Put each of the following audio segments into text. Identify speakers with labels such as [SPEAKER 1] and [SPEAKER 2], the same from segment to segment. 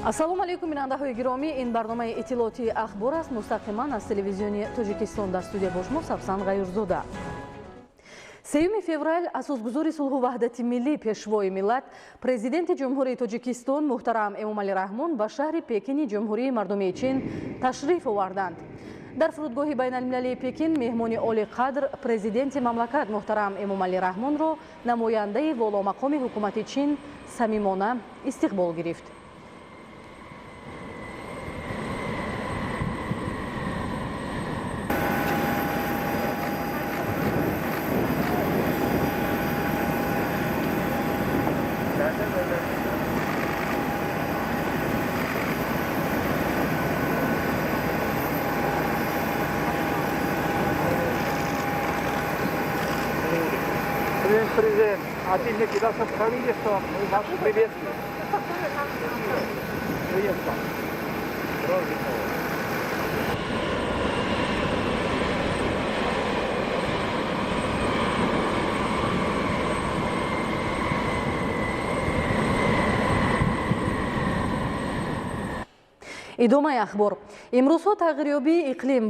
[SPEAKER 1] ассалому алейкум бинандаҳои гиромӣ, ин барномаи иттилооти ахбор аст. мустақиман аз телевизиони Тоҷикистон. дар студия бо шумо Сабсан Ғаюрзода. 3 феврал асосгузори сулҳу ваҳдати миллӣ, пешвои миллат, президенти ҷумҳурии Тоҷикистон муҳтарам Эмомалӣ Раҳмон ба шаҳри Пекини ҷумҳурии мардумии Чин ташриф оварданд. дар фурудгоҳи байналмилалии Пекин меҳмони оли қадр президенти мамлакат муҳтарам Эмомалӣ Раҳмонро намояндаи воломақоми ҳукумати Чин самимона истиқбол гирифт.
[SPEAKER 2] Президент, один не кидался в правительство, мы вас приветствуем. Приветствуем.
[SPEAKER 1] идомаи ахбор. имрӯзҳо тағйирёбии иқлим,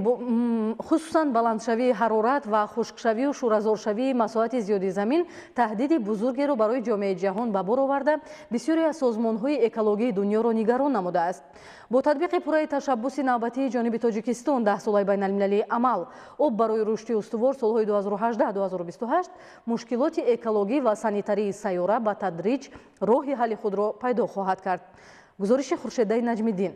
[SPEAKER 1] хусусан баландшавии ҳарорат ва хушкшавию шӯразоршавии масоҳати зиёди замин таҳдиди бузургеро барои ҷомеаи ҷаҳон ба бор оварда, бисёре аз созмонҳои экологии дунёро нигарон намудааст. бо татбиқи пурраи ташаббуси навбатии ҷониби Тоҷикистон 10 солаи байналмилалии амал об барои рушди устувор солҳои 2018-2028 мушкилоти экологӣ ва санитарии сайёра ба тадриҷ роҳи ҳалли худро пайдо хоҳад кард. гузориши Хуршедаи Наҷмиддин.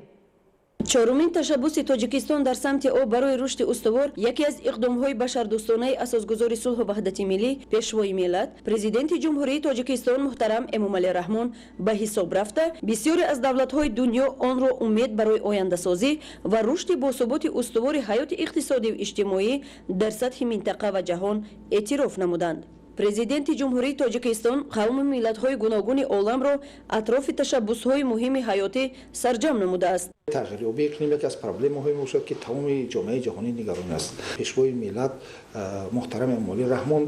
[SPEAKER 3] чорумин ташаббуси Тоҷикистон дар самти об барои рушди устувор яке аз иқдомҳои башардӯстонаи асосгузори сулҳу ваҳдати миллӣ, пешвои миллат, президенти ҷумҳурии Тоҷикистон муҳтарам Эмомалӣ Раҳмон ба ҳисоб рафта, бисёре аз давлатҳои дунё онро умед барои ояндасозӣ ва рушди босуботи устувори ҳаёти иқтисодию иҷтимоӣ дар сатҳи минтақа ва ҷаҳон эътироф намуданд. президенти ҷумҳурии Тоҷикистон қавми миллатҳои гуногуни оламро атрофи ташаббусҳои муҳими ҳаётӣ сарҷам намудааст.
[SPEAKER 4] тағйирёбии иқлим яке аз проблемаҳое мебошад ки тамоми ҷомеаи ҷаҳонӣ нигарон аст. пешвои миллат муҳтарам Эмомалӣ Раҳмон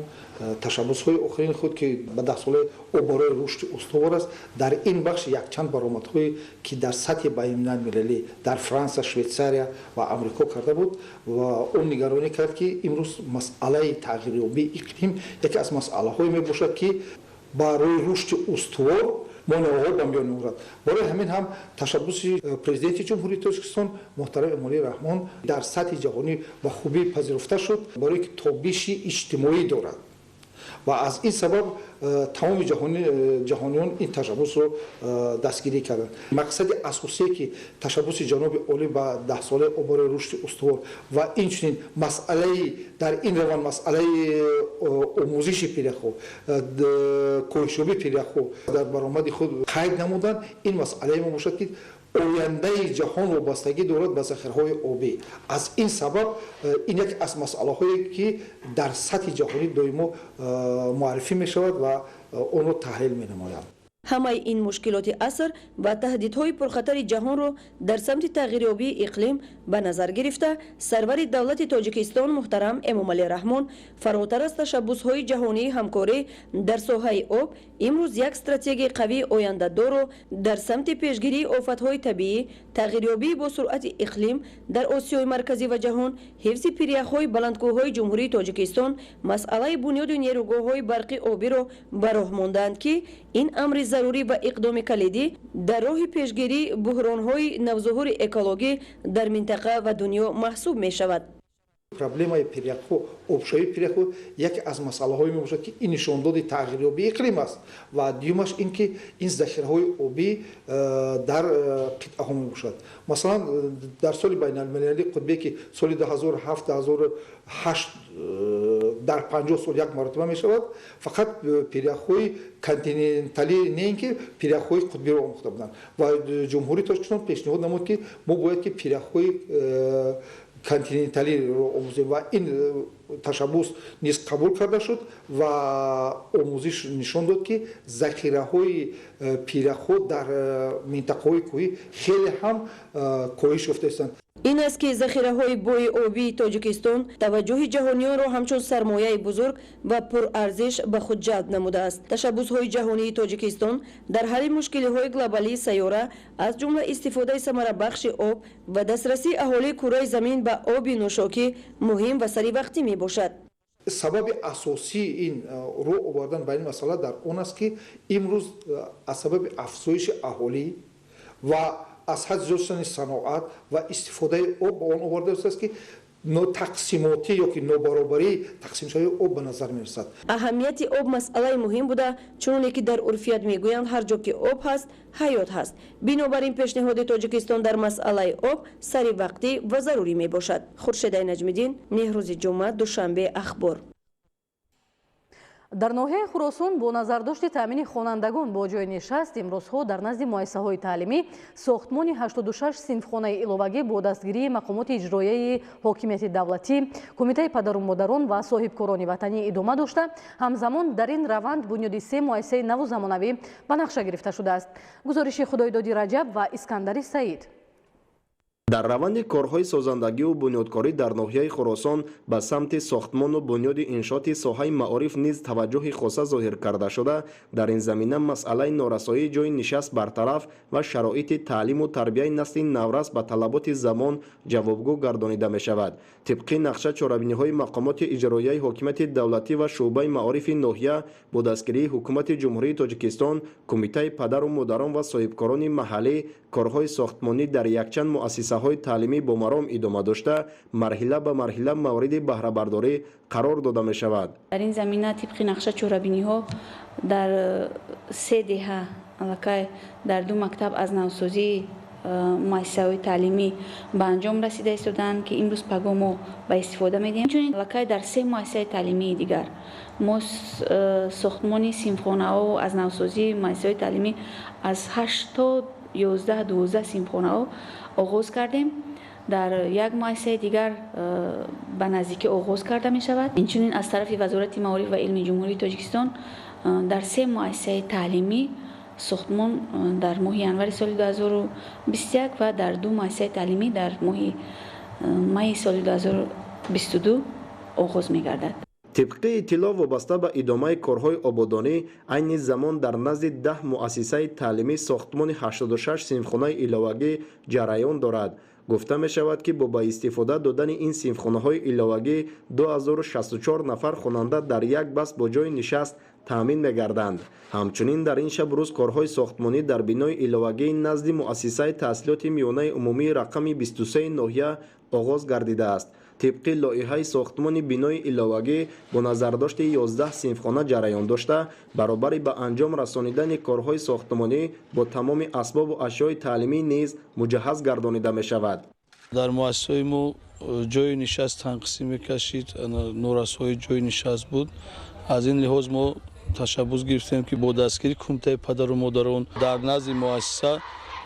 [SPEAKER 4] ташаббусҳои охирини худ ки ба 10 сола об барои рушди устувор аст, дар ин бахш якчанд баромадҳое ки дар сатҳи байналмилалӣ дар Франса, Швейтсария ва Амрико карда буд ва он нигаронӣ кард ки имрӯз масъалаи тағйирёбии иқлим яке аз масъалаҳое мебошад ки барои рушди устувор монеаҳо ба миён меорад. барои ҳамин ҳам ташаббуси президенти ҷумҳурии Тоҷикистон муҳтарам Эмомалӣ Раҳмон дар сатҳи ҷаҳонӣ ба хубӣ пазируфта шуд, барое ки тобиши иҷтимоӣ дорад ва аз ин сабаб тамоми ҷаҳониён ин ташаббусро дастгирӣ карданд. мақсади асосие ки ташаббуси ҷаноби олӣ ба 10 сола об барои рушди устувор ва инчунин масъалаи дар ин раванд масъалаи омӯзиши пиряхҳо, коҳишёбии пиряхҳо дар баромади худ қайд намуданд. ин масъалае мебошад ки ояндаи ҷаҳон вобастагӣ дорад ба захираҳои обӣ. аз ин сабаб ин яке аз масъалаҳое ки дар сатҳи ҷаҳонӣ доимо муаррифӣ мешавад ва онро таҳлил менамояд.
[SPEAKER 3] ҳамаи ин мушкилоти аср ва таҳдидҳои пурхатари ҷаҳонро дар самти тағйирёбии иқлим ба назар гирифта, сарвари давлати Тоҷикистон муҳтарам Эмомалӣ Раҳмон фаротар аз ташаббусҳои ҷаҳонии ҳамкорӣ дар соҳаи об имрӯз як стратегияи қавии ояндадорро дар самти пешгирии офатҳои табиӣ, тағйирёбии бо суръати иқлим дар Осиёи марказӣ ва ҷаҳон, ҳифзи пиряхҳои баландкӯҳҳои ҷумҳурии Тоҷикистон, масъалаи бунёди нерӯгоҳҳои барқи обиро ба роҳ мондаанд ки ин амри зарурӣ ва иқдоми калидӣ дар роҳи пешгирии буҳронҳои навзуҳури экологӣ дар минтақа ва дунё маҳсуб мешавад.
[SPEAKER 4] проблемаи пиряхҳо, обшавии пиряхҳо яке аз масъалаҳое мебошад ки ин нишондоди тағйирёбии иқлим аст ва дуюмаш ин ки ин захираҳои обӣ дар қитъаҳо мебошад. масалан дар соли байналмилалии қутбие ки соли 2007-2008 дар 50 сол як маротиба мешавад, фақат пиряхҳои континенталӣ не ин ки пиряхҳои қутбиро омӯхта буданд ва ҷумҳурии Тоҷикистон пешниҳод намуд ки мо бояд ки пиряхҳои континенталиро омӯзем ва ин ташаббус низ қабул карда шуд ва омӯзиш нишон дод ки захираҳои пиряхҳо дар минтақаҳои кӯҳӣ хеле ҳам коҳиш ёфта истанд.
[SPEAKER 3] ин аст ки захираҳои бӯи обии тоҷикистон таваҷҷӯҳи ҷаҳониёнро ҳамчун сармояи бузург ва пурарзиш ба худ ҷалб намудааст. Ташаббусҳои ҷаҳонии Тоҷикистон дар ҳалли мушкилиҳои глобалии сайёра аз ҷумла истифодаи самарабахши об ва дастрасии аҳолии кураи замин ба оби нӯшокӣ муҳим ва саривақтӣ мебошад.
[SPEAKER 4] сабаби асосии ин рӯ овардан ба ин масъала дар он аст ки имрӯз аз сабаби афзоиши аҳолӣ ва аз ҳад зиёд шудани саноат ва истифодаи об ба он оварда истааст ки нотақсимотӣ ёки нобаробарии тақсимшавии об ба назар мерасад.
[SPEAKER 3] аҳамияти об масъалаи муҳим буда, чуноне ки дар урфият мегӯянд ҳар ҷо ки об ҳаст ҳаёт ҳаст. бинобар ин пешниҳоди Тоҷикистон дар масъалаи об саривақтӣ ва зарурӣ мебошад. Хуршедаи Наҷмиддин, Неҳрӯзи ҷумъа, Душанбе, Ахбор.
[SPEAKER 1] дар ноҳияи Хуросон бо назардошти таъмини хонандагон бо ҷои нишаст имрӯзҳо дар назди муассисаҳои таълимӣ сохтмони 86 синфхонаи иловагӣ бо дастгирии мақомоти иҷроияи ҳокимияти давлатӣ, кумитаи падару модарон ва соҳибкорони ватанӣ идома дошта, ҳамзамон дар ин раванд бунёди 3 муассисаи наву замонавӣ ба нақша гирифта шудааст. гузориши Худоидоди Раҷаб ва Искандари Саид.
[SPEAKER 5] дар раванди корҳои созандагиву бунёдкорӣ дар ноҳияи Хӯросон ба самти сохтмону бунёди иншооти соҳаи маориф низ таваҷҷӯҳи хоса зоҳир карда шуда, дар ин замина масъалаи норасоии ҷойи нишаст бартараф ва шароити таълиму тарбияи насли наврас ба талаботи замон ҷавобгӯ гардонида мешавад. тибқи нақша чорабиниҳои мақомоти иҷроияи ҳокимияти давлатӣ ва шуъбаи маорифи ноҳия бо дастгирии ҳукумати ҷумҳурии Тоҷикистон, кумитаи падару модарон ва соҳибкорони маҳаллӣ корҳои сохтмонӣ дар якчанд муассисаҳои таълимӣ бо маром идома дошта, марҳила ба марҳила мавриди баҳрабардорӣ қарор дода мешавад.
[SPEAKER 6] дар ин замина тибқи нақша чорабиниҳо дар 3 деҳа аллакай дар 2 мактаб аз навсозии муассисаҳои таълимӣ ба анҷом расида истоданд ки имрӯз паго мо ба истифода медиҳем. Чунин аллакай дар 3 муассисаи таълимии дигар мо сохтмони синфхонаҳо аз навсозии муассисаҳои таълимӣ аз 8 то 11-12 синфхонаҳо оғоз кардем. дар як муассисаи дигар ба наздикӣ оғоз карда мешавад. инчунин аз тарафи вазорати маориф ва илми ҷумҳурии Тоҷикистон дар 3 муассисаи таълимӣ сохтмон дар моҳи январи соли 2021 ва дар 2 муассисаи таълимӣ дар моҳи майи соли 2022 оғоз мегардад.
[SPEAKER 5] тибқи иттилоъ вобаста ба идомаи корҳои ободонӣ, айни замон дар назди 10 муассисаи таълимӣ сохтмони 86 синфхонаи иловагӣ ҷараён дорад. гуфта мешавад ки бо ба истифода додани ин синфхонаҳои иловагӣ 2064 нафар хонанда дар як баст бо ҷои нишаст таъмин мегарданд. ҳамчунин дар ин шаб рӯз корҳои сохтмонӣ дар бинои иловагӣ назди муассисаи таҳсилоти миёнаи умумии рақами 23 ноҳия оғоз гардидааст. тибқи лоиҳаи сохтмони бинои иловагӣ бо назардошти 11 синфхона ҷараён дошта, баробари ба анҷом расонидани корҳои сохтмонӣ бо тамоми асбобу ашёи таълимӣ низ муҷаҳҳаз гардонида мешавад.
[SPEAKER 7] дар муассисаи мо ҷои нишаст танқисӣ мекашид, норасои ҷои нишаст буд. аз ин лиҳоз мо ташаббус гирифтем ки бо дастгири кумитаи падару модарон дар назди муассиса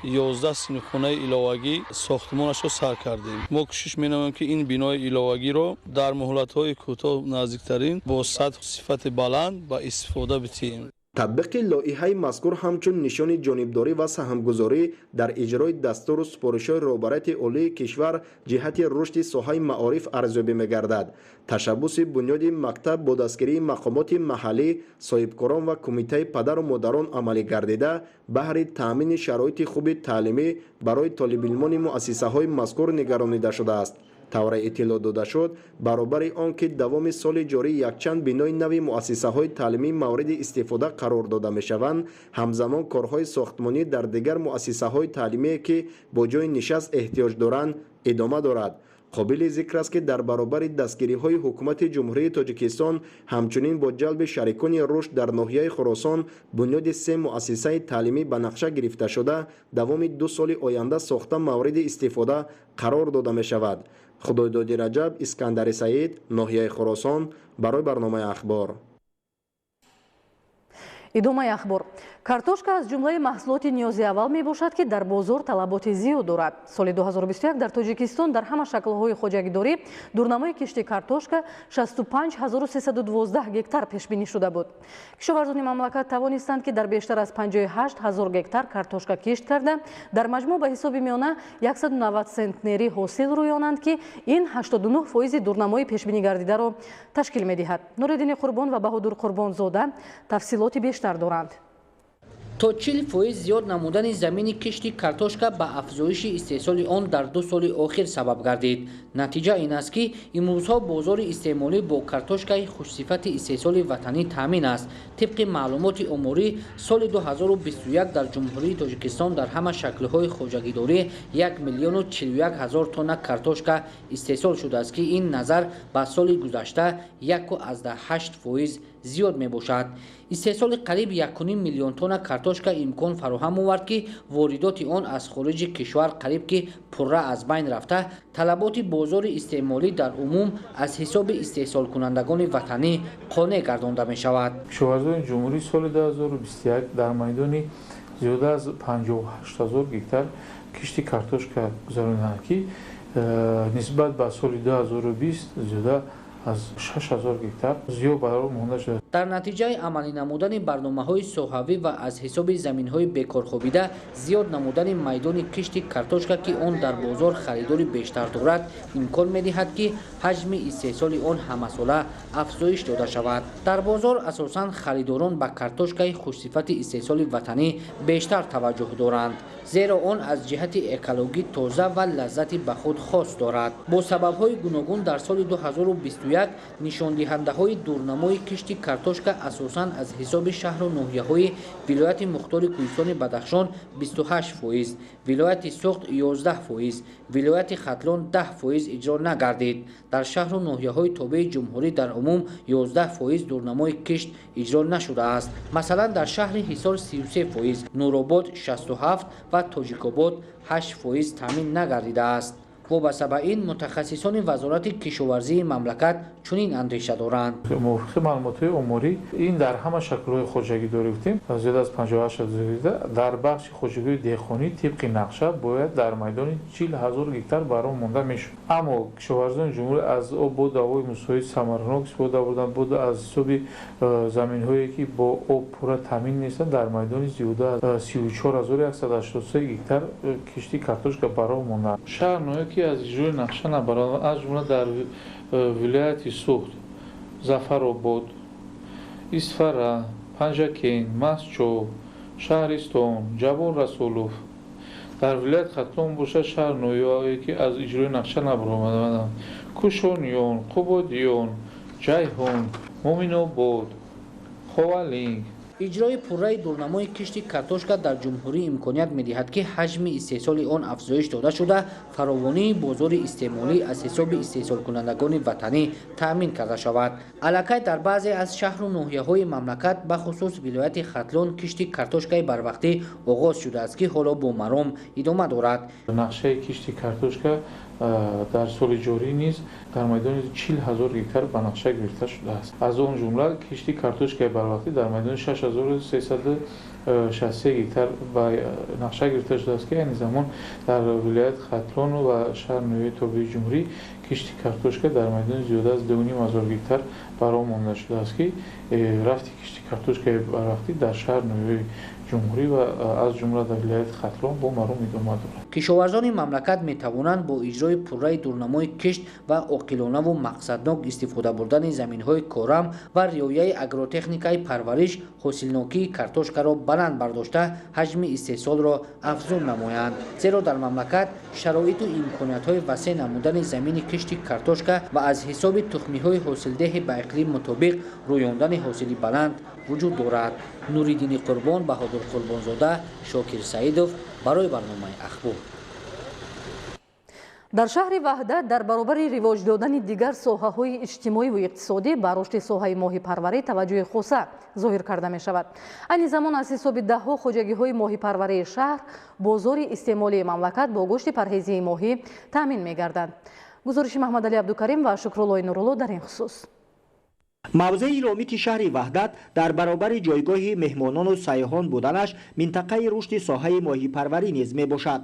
[SPEAKER 7] 11 синфхонаи иловагӣ сохтмонашро сар кардем. мо кӯшиш менамоем ки ин бинои иловагиро дар муҳлатҳои кӯтоҳ наздиктарин бо сатҳу сифати баланд ба истифода битиҳем.
[SPEAKER 5] татбиқи лоиҳаи мазкур ҳамчун нишони ҷонибдорӣ ва саҳмгузорӣ дар иҷрои дастуру супоришҳои роҳбарияти олии кишвар ҷиҳати рушди соҳаи маориф арзёбӣ мегардад. ташаббуси бунёди мактаб бо дастгирии мақомоти маҳаллӣ, соҳибкорон ва кумитаи падару модарон амалӣ гардида баҳри таъмини шароити хуби таълимӣ барои толибилмони муассисаҳои мазкур нигаронида шудааст. тавре иттилоъ дода шуд, баробари он ки давоми соли ҷорӣ якчанд бинои нави муассисаҳои таълимӣ мавриди истифода қарор дода мешаванд, ҳамзамон корҳои сохтмонӣ дар дигар муассисаҳои таълимие ки бо ҷои нишаст эҳтиёҷ доранд идома дорад. қобили зикр аст ки дар баробари дастгириҳои ҳукумати ҷумҳурии Тоҷикистон ҳамчунин бо ҷалби шарикони рушд дар ноҳияи Хӯросон бунёди 3 муассисаи таълимӣ ба нақша гирифта шуда, давоми 2 соли оянда сохта мавриди истифода қарор дода мешавад. Худоидоди Раҷаб, Искандари Саид, ноҳияи Хӯросон, барои барномаи ахбор.
[SPEAKER 1] идомаи ахбор. картошка аз ҷумлаи маҳсулоти ниёзи аввал мебошад, ки дар бозор талаботи зиёд дорад. Соли 2021 дар Тоҷикистон дар ҳама шаклҳои хоҷагидорӣ дурнамои кишти картошка 65312 гектар пешбинӣ шуда буд. кишоварзони мамлакат тавонистанд, ки дар бештар аз 58000 гектар картошка кишт карда, дар маҷмӯъ ба ҳисоби миёна 190 центнери ҳосил рӯёнанд, ки ин 89% дурнамои пешбинӣ гардидаро ташкил медиҳад. Нуриддини Қурбон ва Баҳодур Қурбонзода тафсилоти бештар доранд.
[SPEAKER 8] то 40% зиёд намудани замини кишти картошка ба афзоиши истеҳсоли он дар 2 соли охир сабаб гардид. натиҷа ин аст, ки имрӯзҳо бозори истеъмолӣ бо картошкаи хушсифати истеҳсоли ватанӣ таъмин аст. тибқи маълумоти оморӣ, соли 2021 дар ҷумҳурии Тоҷикистон дар ҳама шаклҳои хоҷагидорӣ 1 миллиону 41 ҳазор тонна картошка истеҳсол шудааст, ки ин назар ба соли гузашта 1.8% зиёд мебошад. истеҳсоли қариб 1.5 миллион тонна картошка имкон фароҳам овард, ки воридоти он аз хориҷи кишвар қариб ки пурра аз байн рафта, талаботи бозори истеъмолӣ дар умум аз ҳисоби истеҳсолкунандагони ватанӣ қонеъ гардонда мешавад.
[SPEAKER 2] кишоварзони ҷумҳурӣ соли 2021 дар майдони зиёда аз 58000 гектар кишти картошка гузаронидаанд, ки нисбат ба соли 2020 зиёда аз 6000 гектар зиёд барои монда шуда.
[SPEAKER 8] дар натиҷаи амалӣ намудани барномаҳои соҳавӣ ва аз ҳисоби заминҳои бекорхобида зиёд намудани майдони кишти картошка, ки он дар бозор харидори бештар дорад, имкон медиҳад, ки ҳаҷми истеҳсоли он ҳамасола афзоиш дода шавад. дар бозор асосан харидорон ба картошкаи хушсифати истеҳсоли ватанӣ бештар таваҷҷӯҳ доранд, зеро он аз ҷиҳати экологӣ тоза ва лаззати ба худ хос дорад. бо сабабҳои гуногун дар соли 2021 нишондиҳандаҳои дурнамои кишти картошка асосан аз ҳисоби шаҳру ноҳияҳои вилояти мухтори Кӯҳистони Бадахшон 28%, вилояти Суғд 11%, вилояти Хатлон 10% иҷро нагардид. дар шаҳру ноҳияҳои тобеи ҷумҳурӣ дар умум 11% дурнамои кишт иҷро нашудааст. масалан дар шаҳри Ҳисор 33%, Нуробод 67% ва Тоҷикобод 8% таъмин нагардидааст. вобаста ба ин мутахассисони вазорати кишоварзии мамлакат чунин андеша доранд.
[SPEAKER 2] мувофиқи маълумотҳои оморӣ, ин дар ҳама шаклҳои хоҷагидорӣ гуфтем зиёда аз 58 дар бахши хоҷагидории деҳқонӣ тибқи нақша бояд дар майдони 40000 гектар барои монда мешуд. аммо кишоварзони ҷумҳурӣ аз обу ҳавои мусоид самаранок истифода бурданд, буд аз ҳисоби заминҳое ки бо об пурра таъмин нестанд, дар майдони зиёда аз 34183 гектар кишти картошка барои монда. шаҳр ноҳие ки аз иҷрои нақша набаронд, аз ҷумла дар вилояти Суғд, Зафаробод, Исфара, Панҷакен, Масчов, Шаҳристон, Ҷабор Расулов, дар вилояти Хатлон бошад шаҳр ноҳияҳое ки аз иҷрои нақша набаромаданд: Кушониён, Қубодиён, Ҷайҳон, Моминобод, Ховалинг.
[SPEAKER 8] иҷрои пурраи дурнамои кишти картошка дар ҷумҳурӣ имконият медиҳад, ки ҳаҷми истеҳсоли он афзоиш дода шуда, фаровонии бозори истеъмолӣ аз ҳисоби истеҳсолкунандагони ватанӣ таъмин карда шавад. аллакай дар баъзе аз шаҳру ноҳияҳои мамлакат, бахусус вилояти Хатлон, кишти картошкаи барвақтӣ оғоз шудааст, ки ҳоло бо маром идома дорад.
[SPEAKER 2] нақшаи кишти картошка дар соли ҷорӣ низ дар майдони 40000 гектар ба нақша гирифта шудааст. аз он ҷумла кишти картошкаи барвақтӣ дар майдони 6363 гектар ба нақша гирифта шудааст, ки айни замон дар вилояти Хатлон ва шаҳр ноҳияи тобеи ҷумҳурӣ кишти картошка дар майдони зиёда аз 2500 гектар барои монда шудааст, ки рафти кишти картошкаи барвақтӣ дар шаҳр ноҳияи ҷумҳурӣ ва аз ҷумла дар вилояти Хатлон бо маром идома дорад.
[SPEAKER 8] кишоварзони мамлакат метавонанд бо иҷрои пурраи дурнамои кишт ва оқилонаву мақсаднок истифода бурдани заминҳои корам ва риояи агротехникаи парвариш ҳосилнокии картошкаро баланд бардошта, ҳаҷми истеҳсолро афзун намоянд. зеро дар мамлакат шароиту имкониятҳои васеъ намудани замини кишти картошка ва аз ҳисоби тухмиҳои ҳосилдеҳи ба иқлим мутобиқ рӯёндани ҳосили баланд вуҷуд дорад. Нуриддини Қурбон, Баҳодур Қурбонзода, Шокир Саидов барои барномаи Ахбор.
[SPEAKER 1] дар шаҳри Ваҳдат дар баробари ривоҷ додани дигар соҳаҳои иҷтимоиву иқтисодӣ ба рушди соҳаи моҳипарварӣ таваҷҷӯҳи хоса зоҳир карда мешавад. айни замон аз ҳисоби даҳҳо хоҷагиҳои моҳипарварии шаҳр бозори истеъмолии мамлакат бо гӯшти парҳезии моҳӣ таъмин мегардад. гузориши Маҳмадалӣ Абдукарим ва Шукруллои Нурулло дар ин хусус.
[SPEAKER 9] мавзеи ромити шаҳри ваҳдат дар баробари ҷойгоҳи меҳмонону сайёҳон буданаш минтақаи рушди соҳаи моҳипарварӣ низ мебошад.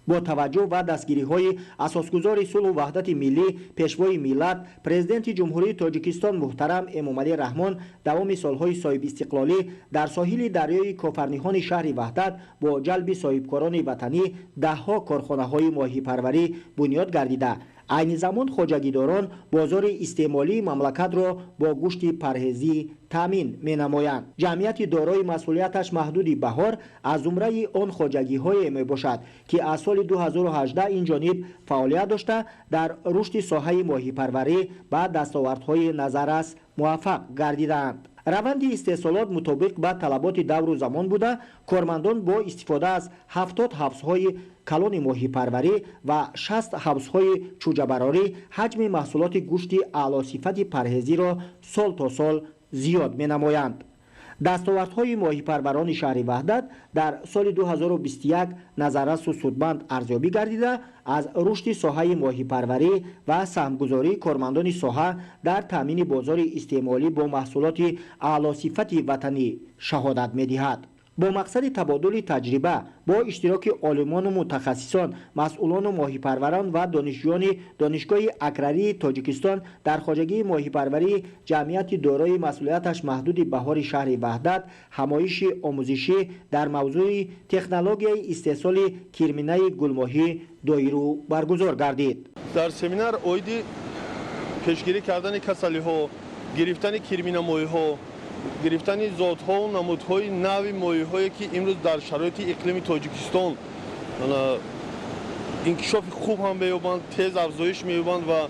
[SPEAKER 9] бо таваҷҷӯҳ ва дастгириҳои асосгузори сулҳу ваҳдати миллӣ пешвои миллат президенти ҷумҳурии тоҷикистон муҳтарам Эмомалӣ Раҳмон давоми солҳои соҳибистиқлолӣ дар соҳили дарёи кофарниҳони шаҳри ваҳдат бо ҷалби соҳибкорони ватанӣ даҳҳо корхонаҳои моҳипарварӣ бунёд гардида айни замон хоҷагидорон бозори истеъмолии мамлакатро бо гӯшти парҳезӣ таъмин менамоянд. ҷамъияти дорои масъулияташ маҳдуди баҳор аз зумраи он хоҷагиҳое мебошад ки аз соли 2018 инҷониб фаъолият дошта дар рушди соҳаи моҳипарварӣ ба дастовардҳои назаррас муваффақ гардидаанд. раванди истеҳсолот мутобиқ ба талаботи давру замон буда кормандон бо истифода аз 70 ҳабсҳои калони моҳипарварӣ ва 60 ҳабсҳои чӯҷабарорӣ ҳаҷми маҳсулоти гӯшти аълосифати парҳезиро сол то сол зиёд менамоянд. дастовардҳои моҳипарварони шаҳри ваҳдат дар соли 2021 назаррасу судманд арзёбӣ гардида аз рушди соҳаи моҳипарварӣ ва саҳмгузории кормандони соҳа дар таъмини бозори истеъмолӣ бо маҳсулоти аълосифати ватанӣ шаҳодат медиҳад. бо мақсади табодули таҷриба бо иштироки олимону мутахассисон масъулону моҳипарварон ва донишҷӯёни донишгоҳи акрарии тоҷикистон дар хоҷагии моҳипарварии ҷамъияти дорои масъулияташ маҳдуди баҳори шаҳри ваҳдат ҳамоиши омӯзишӣ дар мавзӯи технологияи истеҳсоли кирминаи гулмоҳӣ доиру баргузор гардид.
[SPEAKER 10] дар семинар оиди пешгирӣ кардани касалиҳо, гирифтани кирминамоиҳо, гирифтани зотҳо намудҳои нави моеҳое ки имрӯз дар шароити иқлими тоҷикистон инкишофи хуб ҳам меёбанд, тез афзоиш меёбанд ва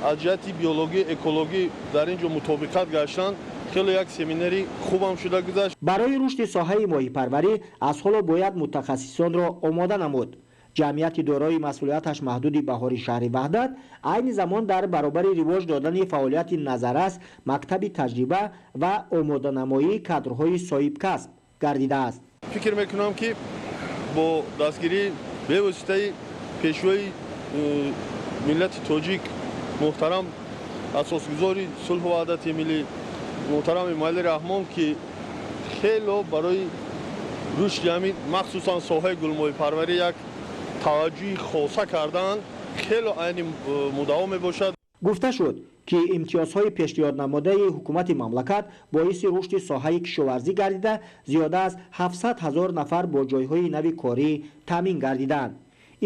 [SPEAKER 10] аз ҷиҳати биологӣ экологӣ дар ин ҷо мутобиқат гаштанд хеле як семинари хубам шуда гузашт.
[SPEAKER 9] барои рушди соҳаи моҳипарварӣ аз ҳоло бояд мутахассисонро омода намуд. ҷамъияти дорои масъулияташ маҳдуди баҳори шаҳри ваҳдат айни замон дар баробари ривоҷ додани фаъолияти назаррас мактаби таҷриба ва омоданамоии кадрҳои соҳибкасб гардидааст.
[SPEAKER 10] фикр мекунам ки бо дастгирии бевоситаи пешвои миллати тоҷик муҳтарам асосгузори сулҳу ваҳдати миллӣ муҳтарам Эмомалӣ Раҳмон ки хело барои рушди ҳамин махсусан соҳаи гулмоҳипарварӣ як таваҷҷӯҳи хоса кардаанд хело айни муддао мебошад.
[SPEAKER 9] гуфта шуд ки имтиёзҳои пешниҳоднамудаи ҳукумати мамлакат боиси рушди соҳаи кишоварзӣ гардида зиёда аз 700 000 нафар бо ҷойҳои нави корӣ таъмин гардиданд.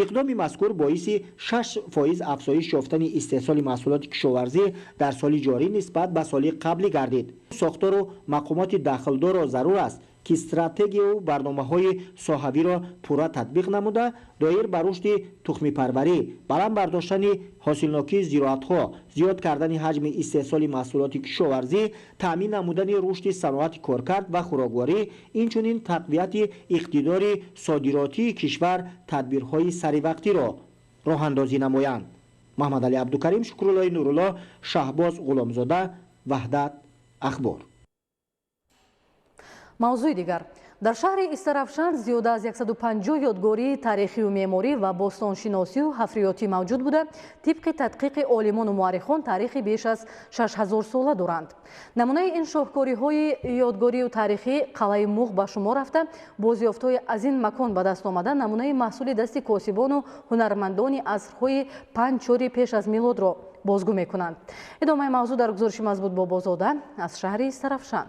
[SPEAKER 9] иқдоми мазкур боиси 6% афзоиш ёфтани истеҳсоли маҳсулоти кишоварзӣ дар соли ҷорӣ нисбат ба соли қаблӣ гардид. сохтору мақомоти дахлдорро зарур аст ки стратегияу барномаҳои соҳавиро пурра татбиқ намуда доир ба рушди тухмипарварӣ, баланд бардоштани ҳосилнокии зироатҳо, зиёд кардани ҳаҷми истеҳсоли маҳсулоти кишоварзӣ, таъмин намудани рушди саноати коркард ва хӯрокворӣ, инчунин тақвияти иқтидори содиротии кишвар тадбирҳои саривақтиро роҳандозӣ намоянд. Маҳмадалӣ Абдукарим, Шукруллои Нурулло, Шаҳбоз Ғуломзода, Ваҳдат Ахбор.
[SPEAKER 1] мавзӯи дигар дар шаҳри Истарафшан зиёда аз 150 ёдгории таърихию меъморӣ ва бостоншиносию ҳафриётӣ мавҷуд буда тибқи тадқиқи олимону муаррихон таърихи беш аз 6000 сола доранд. намунаи ин шоҳкориҳои ёдгорию таърихӣ қалъаи муғ ба шумор рафта бозёфтҳои аз ин макон ба даст омада намунаи маҳсули дасти косибону ҳунармандони асрҳои 5-4 пеш аз милодро бозгӯ мекунанд. идомаи мавзӯъ дар гузориши мазбут бо Бозода аз шаҳри Истарафшан.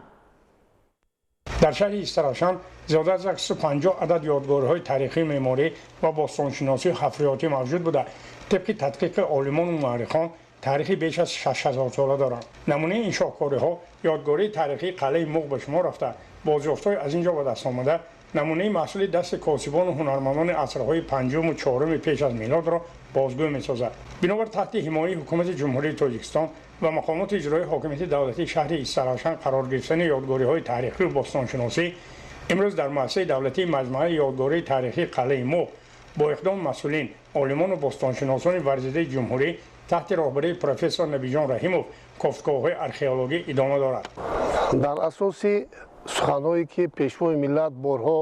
[SPEAKER 11] дар шаҳри Истарафшан зиёда аз 150 адад ёдгориҳои таърихии меъморӣ ва бостоншиносию ҳафриётӣ мавҷуд буда тибқи тадқиқи олимону муаррихон таърихи беш аз 6000 сола доранд. намунаи ин шоҳкориҳо ёдгории таърихии қалъаи муғ ба шумор рафта бозёфтҳои аз ин ҷо ба даст омада намунаи маҳсули дасти косибону ҳунармандони асрҳои 5-ум ва 4-уми пеш аз милодро бозгӯ месозад. бинобар таҳти ҳимояи ҳукумати ҷумҳурии Тоҷикистон ва мақомоти иҷроии ҳокимияти давлатии шаҳри Истарафшан қарор гирифтани ёдгориҳои таърихию бостоншиносӣ имрӯз дар муассисаи давлатии маҷмӯаи ёдгории таърихии қалъаи муғ бо иқдоми масъулин олимону бостоншиносони варзидаи ҷумҳурӣ таҳти роҳбарии профессор Набиҷон Раҳимов кофткоҳҳои археологӣ идома дорад.
[SPEAKER 12] дар асоси суханҳое ки пешвои миллат борҳо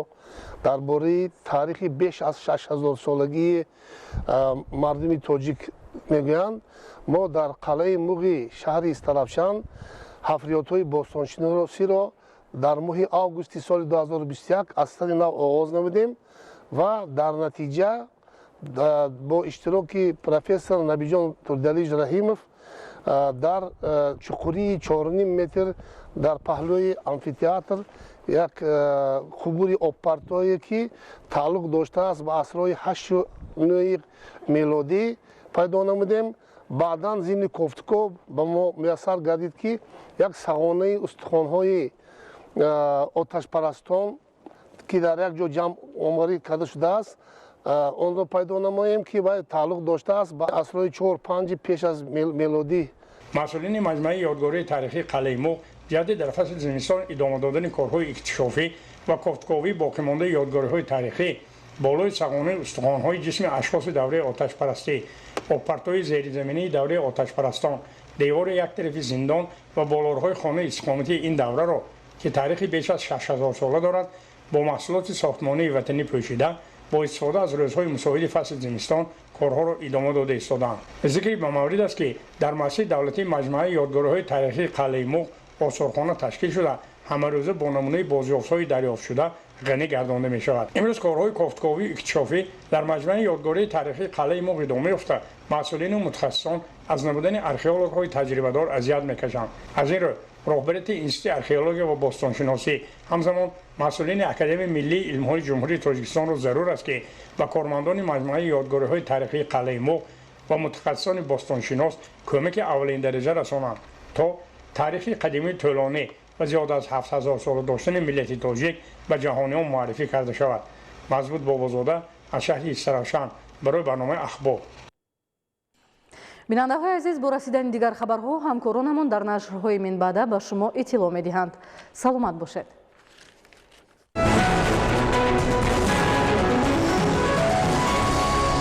[SPEAKER 12] дар бораи таърихи беш аз 6000 солагии мардуми тоҷик мегӯянд, мо дар қалъаи муғи шаҳри Истарафшан ҳафриётҳои бостоншиносиро дар моҳи августи соли 2021 аз сари нав оғоз намудем ва дар натиҷа бо иштироки профессор Набиҷон Турдиалиҷ Раҳимов дар чуқурии 4.5 метр дар паҳлӯи амфитеатр як қубури обпартое ки тааллуқ доштааст ба асрҳои 8 милодӣ пайдо намудем. баъдан зимни кофтукоб ба мо муяссар гардид ки як сағонаи устухонҳои оташпарастон ки дар як ҷо ҷамъ оморӣ карда шудааст онро пайдо намоем ки вай тааллуқ доштааст ба асрҳои 4-5 пеш аз милодӣ.
[SPEAKER 11] масъулини маҷмӯи ёдгории таърихии қалъаи Муғ ҷаҳди дар фасли зимистон идома додани корҳои иктишофӣ ва кофтуковии боқимондаи ёдгориҳои таърихӣ болои сағонаи устухонҳои ҷисми ашхоси давраи оташпарастӣ, обпартои зеризаминии давраи оташпарастон, девори як тарафи зиндон ва болорҳои хонаи истиқоматии ин давраро ки таърихи беш аз 6000 сола дорад бо маҳсулоти сохтмонии ватанӣ пӯшида бо истифода аз рӯзҳои мусоиди фасли зимистон корҳоро идома дода истодаанд. зикри ба маврид аст ки дар масҷиди давлатии маҷмӯаи ёдгориҳои таърихии қалъаи Муғ осорхона ташкил шуда ҳамарӯза бо намунаи бозёфтҳои дарёфтшуда ғанӣ гардонда мешавад. имрӯз корҳои кофтуковии иктишофӣ дар маҷмӯаи ёдгории таърихии қалъаи Муғ идома ёфта масъулину мутахассисон аз набудани археологҳои таҷрибадор азият мекашанд. аз ин рӯ роҳбарияти институти археология ва бостоншиносӣ ҳамзамон масъулини академияи миллии илмҳои ҷумҳурии тоҷикистонро зарур аст ки ба кормандони маҷмӯаи ёдгориҳои таърихии қалъаи Муғ ва мутахассисони бостоншинос кӯмаки аввалин дараҷа расонанд то таърихи қадимии тӯлонӣ ва зиёда аз 7000 сола доштани миллати тоҷик ба ҷаҳониён муаррифӣ карда шавад. Мазбут Бобозода аз шаҳри Истаравшан барои барномаи ахбор.
[SPEAKER 1] бинандаҳои азиз, бо расидани дигар хабарҳо ҳамкоронамон дар нашрҳои минбаъда ба шумо иттилоъ медиҳанд. саломат бошед.